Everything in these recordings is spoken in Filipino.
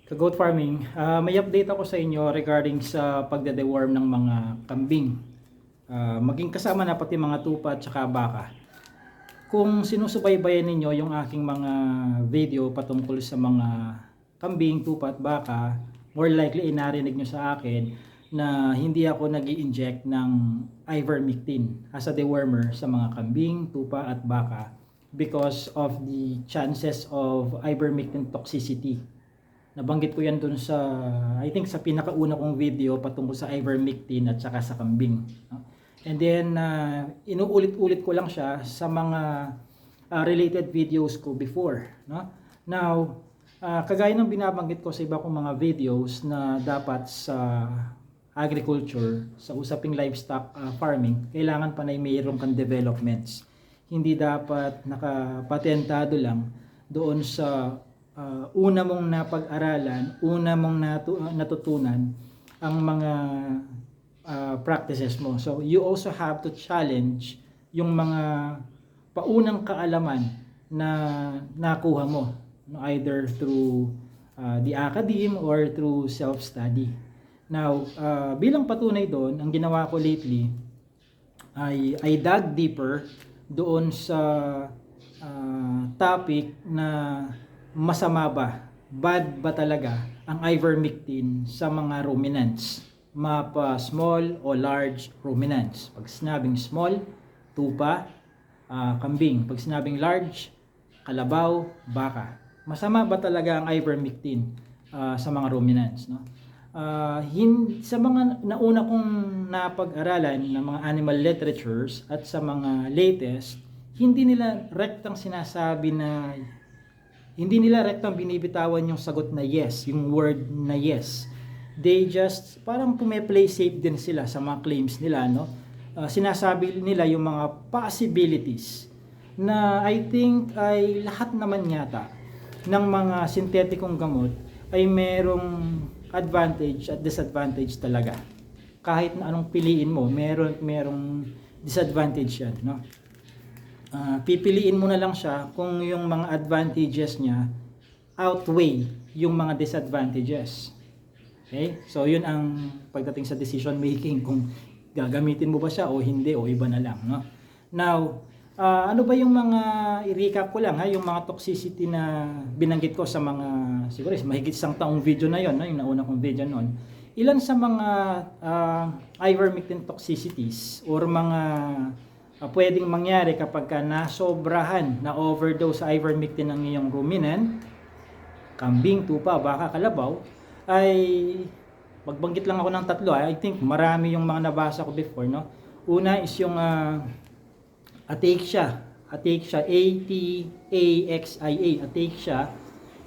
Ka-goat farming, may update ako sa inyo regarding sa pagde-deworm ng mga kambing. Maging kasama na pati mga tupa at saka baka. Kung sinusubaybayan ninyo yung aking mga video patungkol sa mga kambing, tupa at baka, more likely narinig nyo sa akin na hindi ako nag-i-inject ng ivermectin as a dewormer sa mga kambing, tupa at baka because of the chances of ivermectin toxicity. Nabanggit ko yan dun sa, I think sa pinakauna kong video patungkol sa ivermectin at saka sa kambing. And then, inuulit-ulit ko lang siya sa mga related videos ko before. Now, kagaya ng binabanggit ko sa iba kong mga videos na dapat sa agriculture, sa usaping livestock farming, kailangan pa na mayroon kang developments. Hindi dapat nakapatentado lang doon sa una mong napag-aralan, una mong natutunan ang mga practices mo. So, you also have to challenge yung mga paunang kaalaman na nakuha mo, either through the academe or through self-study. Now, bilang patunay doon, ang ginawa ko lately ay dug deeper doon sa topic na masama ba, bad ba talaga ang ivermectin sa mga ruminants, mapa small o large ruminants. Pag sinabing small, tupa, kambing. Pag sinabing large, kalabaw, baka. Masama ba talaga ang ivermectin sa mga ruminants, no? Sa mga nauna kong napag-aralan ng mga animal literatures at sa mga latest, hindi nila rektang sinasabi na hindi nila rektang binibitawan yung sagot na yes, yung word na yes. They just parang pume-play safe din sila sa mga claims nila, no? Sinasabi nila yung mga possibilities na I think ay lahat naman yata ng mga sintetikong gamot ay merong advantage at disadvantage talaga. Kahit na anong piliin mo, merong disadvantage yan, no? Pipiliin mo na lang siya kung yung mga advantages niya outweigh yung mga disadvantages. Okay? So, yun ang pagdating sa decision making, kung gagamitin mo ba siya o hindi o iba na lang, no? Now, ano ba yung mga i-recap ko lang, yung mga toxicity na binanggit ko sa mga, siguro mahigit isang taong video na yon, no? Yung nauna kong video noon. Ilan sa mga ivermectin toxicities or mga pwedeng mangyari kapag ka nasobrahan, na overdose sa ivermectin ng iyong ruminant, kambing, tupa, baka, kalabaw, ay magbanggit lang ako ng tatlo. I think marami yung mga nabasa ko before, no? Una is yung ataxia, ataxia, ataxia.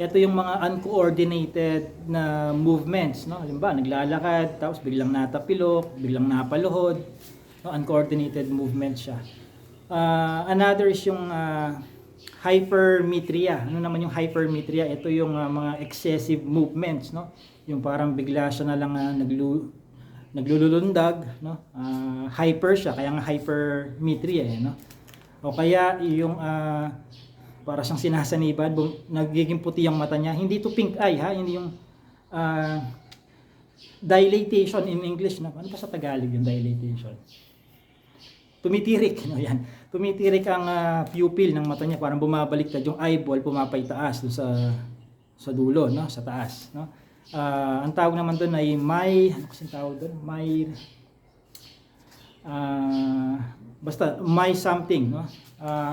Ito yung mga uncoordinated na movements, no? Halimbawa, naglalakad tapos biglang natapilok, biglang napaluhod, no? Uncoordinated movement siya. Another is yung hypermetria. Ano naman yung hypermetria? Ito yung mga excessive movements, no? Yung parang bigla siya na lang naglulundag, no? Hyper siya, kaya nga hypermetria, no? O kaya yung para siyang sinasaniban, nagiging puti yung mata niya. Hindi to pink eye, hindi yung dilatation in English, no? Ano pa sa Tagalog yung dilatation? Tumitirik, no? Yan. Tumitirik ang pupil ng mata niya, parang bumabaliktad yung eyeball, pumapaytaas doon sa dulo, no? Sa taas, no? Ang tawag naman doon ay ano kasi tawag doon? Basta may something, no?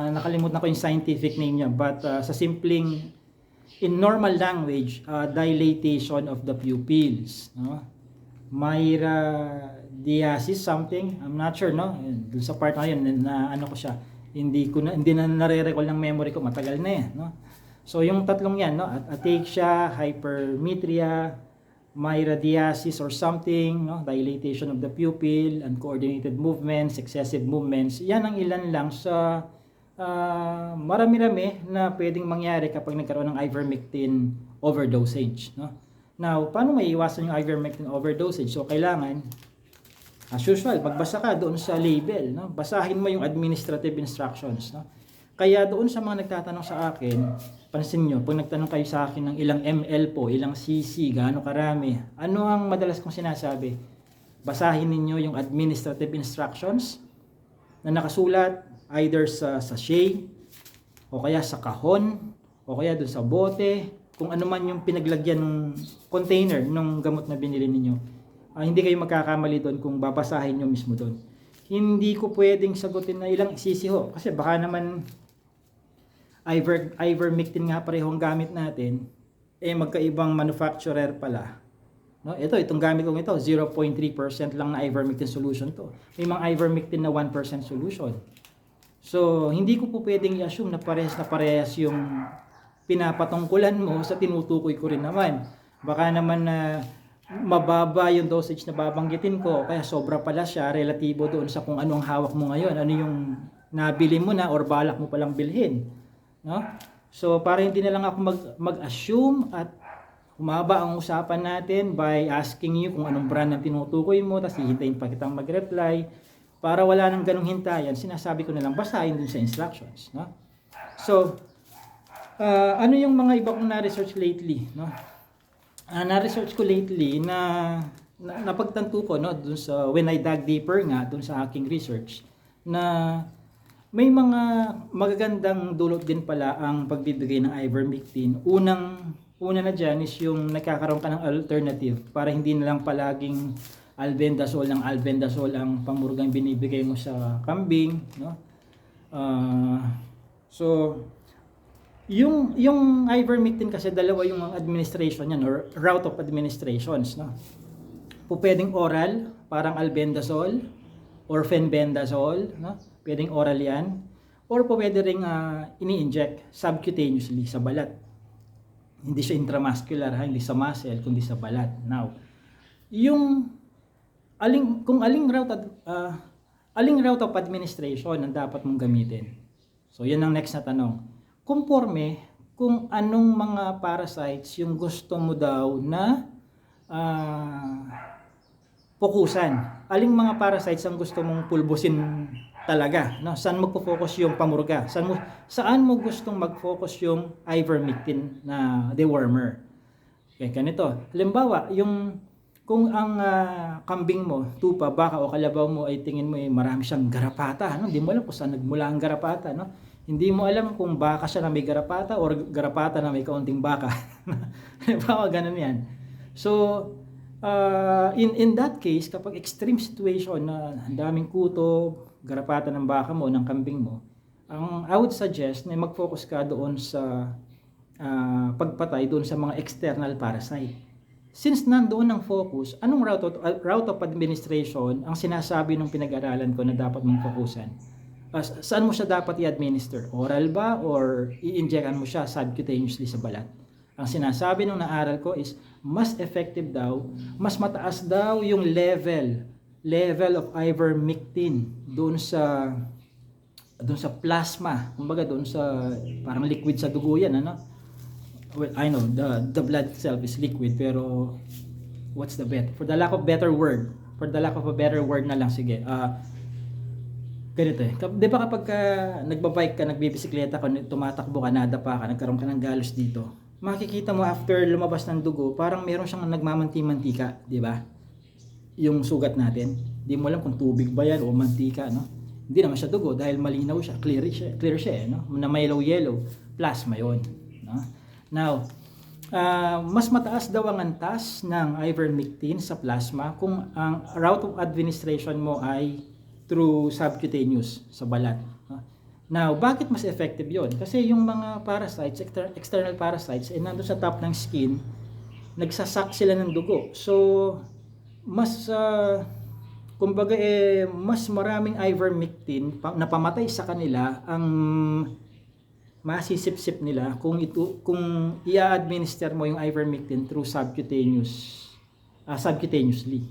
Nakalimutan ko yung scientific name niya, but sa simpleng, in normal language, dilatation of the pupils, no? Myradiasis something, I'm not sure, no? Dun sa part na yun na ano ko siya, hindi na nare-recall ng memory ko, matagal na yan, no? So yung tatlong yan, no? Ataxia, hypermetria, myradiasis or something, no? Dilatation of the pupil, uncoordinated movements, excessive movements. Yan ang ilan lang sa marami-rami na pwedeng mangyari kapag nagkaroon ng ivermectin overdosage, no? Now, paano maiiwasan yung ivermectin overdosage? So kailangan, as usual, magbasa ka doon sa label, no? Basahin mo yung administrative instructions, no? Kaya doon sa mga nagtatanong sa akin pansin nyo, pag nagtanong kayo sa akin ng ilang ml po, ilang cc, gaano karami, ano ang madalas kong sinasabi? Basahin ninyo yung administrative instructions na nakasulat either sa sachet, o kaya sa kahon, o kaya doon sa bote, kung ano man yung pinaglagyan ng container ng gamot na binili ninyo. Hindi kayo magkakamali doon kung babasahin nyo mismo doon. Hindi ko pwedeng sagutin na ilang cc ho, kasi baka naman ivermectin nga parehong gamit natin, magkaibang manufacturer pala. No? Itong gamit kong ito, 0.3% lang na ivermectin solution to. May mga ivermectin na 1% solution. So, hindi ko po pwedeng i-assume na parehas yung pinapatungkulan mo sa tinutukoy ko rin naman. Baka naman na mababa yung dosage na babanggitin ko, kaya sobra pala siya relatibo doon sa kung anong hawak mo ngayon, ano yung nabili mo na or balak mo palang bilhin. No? So, para hindi na lang ako mag-assume at humaba ang usapan natin by asking you kung anong brand ang tinutukoy mo, tapos hihintayin pa kitang mag-reply. Para wala nang ganung hintayan, sinasabi ko na lang, basahin din sa instructions. No? So, ano yung mga iba kong na-research lately? No? Na-research ko lately na napagtanto ko, no, dun sa, when I dug deeper nga dun sa aking research, na may mga magagandang dulot din pala ang pagbibigay ng ivermectin. Una na dyan is yung nagkakaroon ka ng alternative para hindi na lang palaging albendazole ang pamurgang binibigay mo sa kambing. No? So, yung ivermectin kasi dalawa yung administration yan or route of administrations. No? Pwedeng oral, parang albendazole or fenbendazole. No? Pwedeng oral yan. Or pwede rin ini-inject subcutaneously sa balat. Hindi siya intramuscular, hindi sa muscle, kundi sa balat. Now, kung aling route of administration ang dapat mong gamitin. So, yan ang next na tanong. Kumporme kung anong mga parasites yung gusto mo daw na fokusan. Aling mga parasites ang gusto mong pulbusin talaga, no? Saan magfo-focus yung pamurga? Saan mo gustong mag-focus yung ivermectin na dewormer? Okay, ganito. Halimbawa, kung ang kambing mo, tupa, baka o kalabaw mo ay tingin mo ay marami siyang garapata, no? Hindi mo alam kung saan nagmula ang garapata, no? Hindi mo alam kung baka siya na may garapata or garapata na may kaunting baka. Halimbawa, ganun yan. So, in that case, kapag extreme situation na daming kuto, garapata ng baka mo, ng kambing mo, I would suggest na mag-focus ka doon sa pagpatay doon sa mga external parasite. Since nandoon ang focus, anong route of administration ang sinasabi ng pinag-aralan ko na dapat mong focusan? Saan mo siya dapat i-administer? Oral ba or i-injectan mo siya subcutaneously sa balat? Ang sinasabi ng naaral ko is mas effective daw, mas mataas daw yung level of ivermectin doon sa plasma, kumbaga doon sa parang liquid sa dugo yan, ano? Well, I know the blood itself is liquid, pero what's the bet? For the lack of a better word na lang, sige. Ganito eh. Di ba kapag nagbabike ka, nagbibisikleta ka, tumatakbo ka, nadapa ka, nagkaroon ka ng galos dito, makikita mo after lumabas ng dugo, parang meron siyang nagmamanti-mantika, di ba? Yung sugat natin. Di mo alam kung tubig ba yan o mantika, no? Hindi naman siya dugo dahil malinaw siya, clear siya, no? Na may yellow, plasma yon, no? Now, mas mataas daw ang antas ng ivermectin sa plasma kung ang route of administration mo ay through subcutaneous sa balat. Now, bakit mas effective yon? Kasi yung mga parasites, external parasites, nandun sa top ng skin, nagsasak sila ng dugo. So, mas kumbaga mas maraming ivermectin na pamatay sa kanila ang masisip-sip nila kung i-administer mo yung ivermectin through subcutaneously.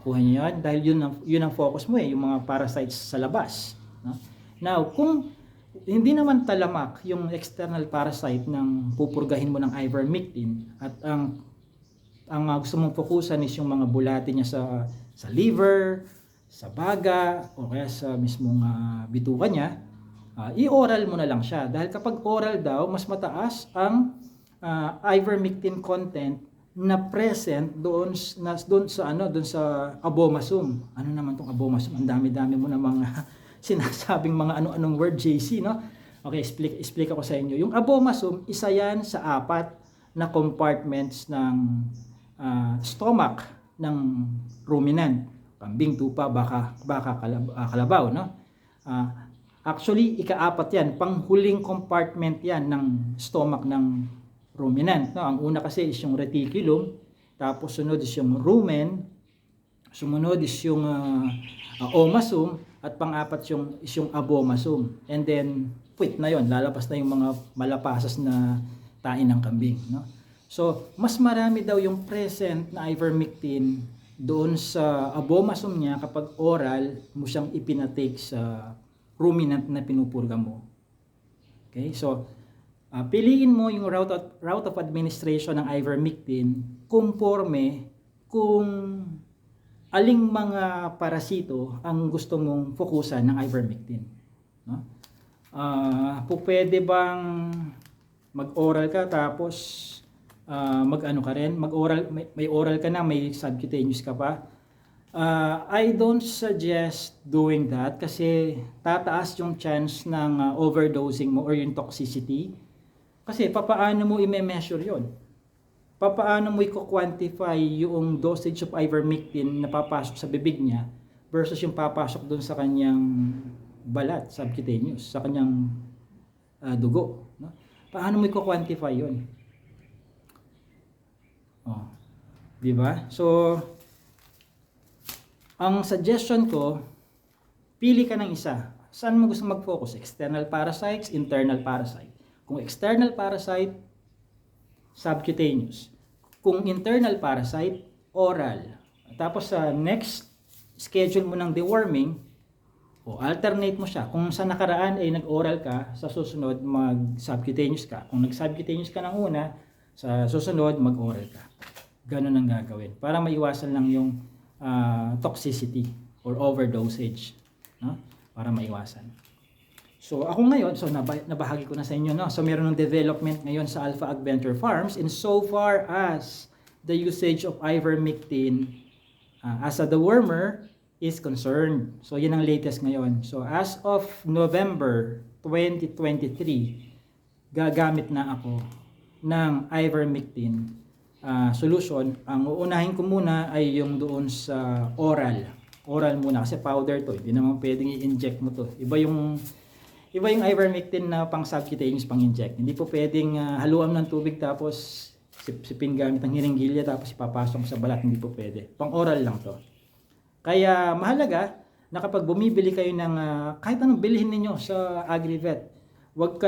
Kuha niyo yan dahil yun ang focus mo yung mga parasites sa labas, no? Now, kung hindi naman talamak yung external parasite ng pupurgahin mo ng ivermectin at ang gusto mong fokusan is yung mga bulate niya sa liver, sa baga, o kaya sa mismong bituka niya, i-oral mo na lang siya. Dahil kapag oral daw, mas mataas ang ivermectin content na present doon sa abomasum. Ano naman tong abomasum? Ang dami-dami mo na mga sinasabing mga ano-anong word, JC, no? Okay, explain ako sa inyo. Yung abomasum, isa yan sa 4 na compartments ng stomach ng ruminant. Kambing, tupa, baka kalabaw, no? Actually, ika-4 yan. Panghuling compartment yan ng stomach ng ruminant, no? Ang una kasi is yung reticulum, tapos sunod is yung rumen, sumunod is yung omasum, at pang-4 is yung abomasum. And then, puwit na yon, lalabas na yung mga malapasas na tain ng kambing, no? So, mas marami daw yung present na ivermectin doon sa abomasum niya kapag oral mo siyang ipinatake sa ruminant na pinupurga mo. Okay? So, piliin mo yung route of administration ng ivermectin conforme kung aling mga parasito ang gusto mong fokusan ng ivermectin. No? Pwede bang mag-oral ka tapos mag-ano ka rin? Mag-oral, may oral ka na, may subcutaneous ka pa? I don't suggest doing that kasi tataas yung chance ng overdosing mo or yung toxicity. Kasi papaano mo i-measure yon? Papaano mo i-quantify yung dosage of ivermectin na papasok sa bibig niya versus yung papasok doon sa kanyang balat, subcutaneous, sa kanyang dugo, no? Paano mo i-quantify yon? Oh, di ba? So, ang suggestion ko, pili ka ng isa. Saan mo gusto mag-focus? External parasites, internal parasite. Kung external parasite, subcutaneous. Kung internal parasite, oral. Tapos sa next schedule mo ng deworming, o alternate mo siya. Kung sa nakaraan ay nag-oral ka, sa susunod mag-subcutaneous ka. Kung nag-subcutaneous ka ng una, sa susunod mag-oral ka. Ganun ang gagawin. Para maiwasan lang yung toxicity or overdosage, no? Para maiwasan. So ako ngayon, so nabahagi ko na sa inyo, no? So meron ng development ngayon sa Alpha Adventure Farms in so far as the usage of ivermectin as a dewormer is concerned. So yun ang latest ngayon. So as of November 2023, gagamit na ako ng ivermectin solution. Ang uunahin ko muna ay yung doon sa oral. Oral muna kasi powder to. Hindi naman pwedeng i-inject mo to. Iba yung ivermectin na pang subcutaneous pang inject. Hindi po pwedeng haluan ng tubig tapos sipsipin gamit ng hiringgilya tapos ipapasok sa balat. Hindi po pwede. Pang oral lang to. Kaya mahalaga na kapag bumibili kayo ng kahit anong bilhin niyo sa AgriVet, wag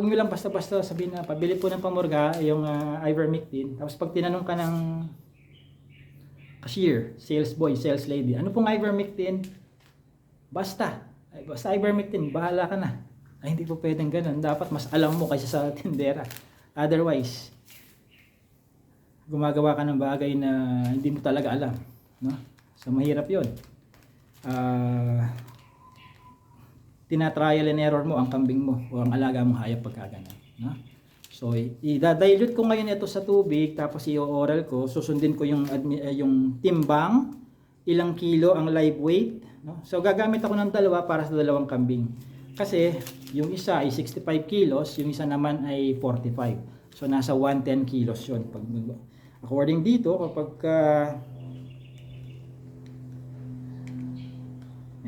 niyo lang basta-basta sabihin na pabili po ng pamurga yung ivermectin. Tapos pag tinanong ka ng cashier, sales boy, sales lady, ano pong ivermectin? Basta ivermectin, bahala ka na. Ay, hindi po pwedeng ganun. Dapat mas alam mo kaysa sa tindera. Otherwise, gumagawa ka ng bagay na hindi mo talaga alam, no? So mahirap 'yon. Tina-trial and error mo ang kambing mo o ang alaga mong hayop pagka ganun, no? So i-dilute ko ngayon ito sa tubig tapos i-oral ko, susundin ko yung timbang, ilang kilo ang live weight, no? So gagamit ako ng dalawa para sa dalawang kambing. Kasi yung isa ay 65 kilos, yung isa naman ay 45. So nasa 110 kilos 'yon pag according dito kapag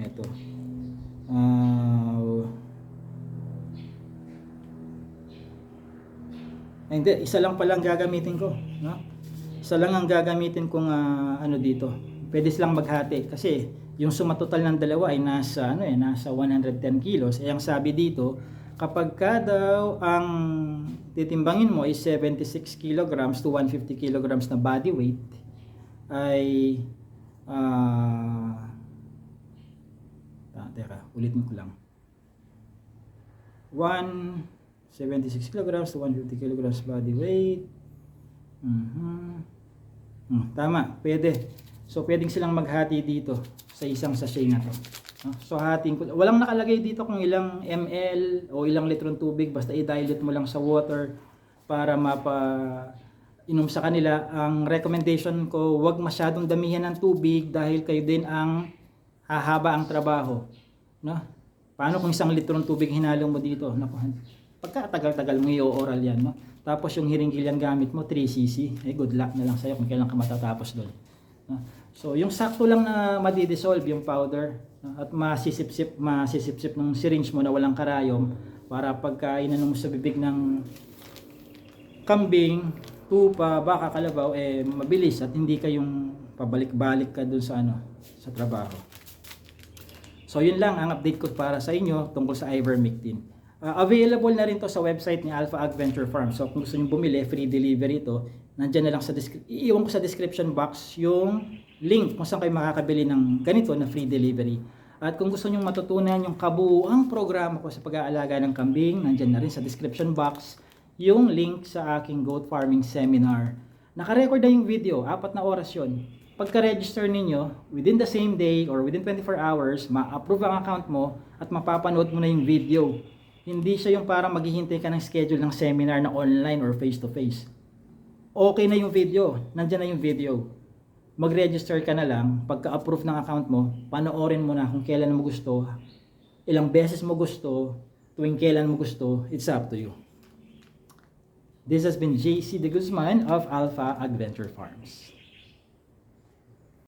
ito hindi, isa lang palang gagamitin ko, no? Isa lang ang gagamitin kong ano dito. Pwede silang maghati kasi yung suma total ng dalawa ay nasa nasa 110 kilos. Eh ang sabi dito, kapag ka daw ang titimbangin mo is 76 kilograms to 150 kilograms na body weight ay teka, ulitin ko lang. 76 kilograms to 150 kilograms body weight. Tama, pwede. So pwedeng silang maghati dito sa isang sachet na to. No? So hating ko, walang nakalagay dito kung ilang ml o ilang litrong tubig, basta i-dilute mo lang sa water para inom sa kanila. Ang recommendation ko, wag masyadong damihan ng tubig dahil kayo din ang hahaba ang trabaho, no? Paano kung 1 litrong tubig hinalo mo dito? Naku, pagkatagal-tagal mo i-oral yan, no? Tapos yung hiringgilyan gamit mo 3 cc, good luck na lang sa'yo kung kailan ka matatapos doon, no? So yung sakto lang na madi-dissolve yung powder, no? At masisip-sip ng syringe mo na walang karayom para pagka inano mo sa bibig ng kambing, tupa, baka, kalabaw, mabilis at hindi kayong pabalik-balik ka dun sa sa trabaho. So yun lang ang update ko para sa inyo tungkol sa ivermectin. Available na rin to sa website ni Alpha Ag Venture Farm. So kung gusto niyo bumili, free delivery ito. Nandiyan na lang sa iiwan ko sa description box yung link kung saan kayo makakabili ng ganito na free delivery. At kung gusto niyo matutunan yung kabuuang programa ko sa pag-aalaga ng kambing, nandiyan na rin sa description box yung link sa aking goat farming seminar. Naka-record na yung video, 4 na oras yun. Pagka-register ninyo, within the same day or within 24 hours, ma-approve ang account mo at mapapanood mo na yung video. Hindi siya yung parang maghihintay ka ng schedule ng seminar na online or face-to-face. Okay na yung video, nandyan na yung video. Mag-register ka na lang, pagka-approve ng account mo, panoorin mo na kung kailan mo gusto, ilang beses mo gusto, tuwing kailan mo gusto, it's up to you. This has been JC De Guzman of Alpha Ag Venture Farms.